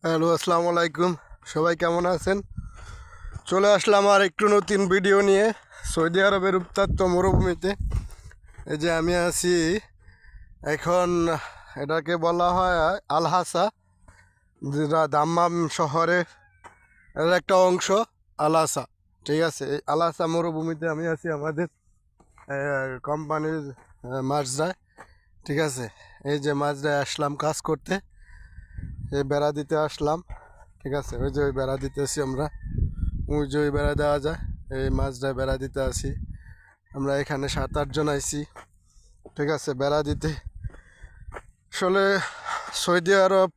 Hello, আসসালামু আলাইকুম। সবাই কেমন আছেন? চলে আসলাম আর একটু নতুন ভিডিও নিয়ে সৌদি আরবের উত্তপ্ত মরুভূমিতে। এই যে আমি আছি এখন, এটাকে বলা হয় আলহাসা, যেটা দাম্মাম শহরের এর একটা অংশ। আলহাসা, ঠিক আছে। এই আলহাসা মরুভূমিতে আমি আছি আমাদের কোম্পানির মাজরায়, ঠিক আছে। এই যে মাজরায় আসলাম কাজ করতে, এই বেড়া দিতে আসলাম, ঠিক আছে। ওই যে ওই বেড়া দিতেছি আমরা, ওই যে ওই বেড়া দেওয়া যায়, এই মাছটায় বেড়া দিতে আসি আমরা। এখানে 7-8 জন আইছি, ঠিক আছে, বেড়া দিতে। আসলে সৌদি আরব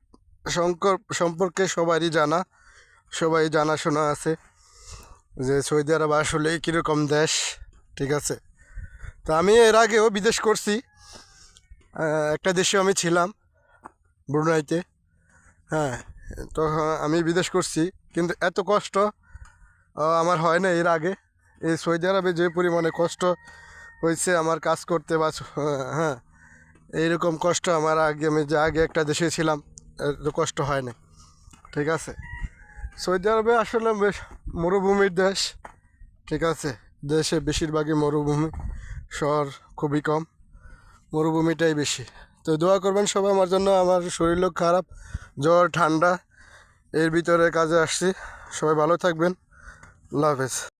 সম্পর্কে সবারই জানা, সবাই জানাশোনা আছে যে সৌদি আরব আসলে কীরকম দেশ, ঠিক আছে। তো আমি এর আগেও বিদেশ করছি, একটা দেশে আমি ছিলাম, ব্রুনাইতে। হ্যাঁ, তো আমি বিদেশ করছি, কিন্তু এত কষ্ট আমার হয় না এর আগে। এই সৌদি আরবে যে পরিমাণে কষ্ট হয়েছে আমার কাজ করতে, বা হ্যাঁ, এইরকম কষ্ট আমার আগে, আমি যে আগে একটা দেশে ছিলাম, এত কষ্ট হয় না, ঠিক আছে। সৌদি আরবে আসলে বেশ মরুভূমির দেশ, ঠিক আছে। দেশে বেশিরভাগই মরুভূমি, শহর খুবই কম, মরুভূমিটাই বেশি। তো দোয়া করবেন সবাই আমার জন্য। আমার শরীরও খারাপ, জ্বর ঠান্ডা, এর ভিতরে কাজে আসছি। সবাই ভালো থাকবেন, আল্লাহ হাফেজ।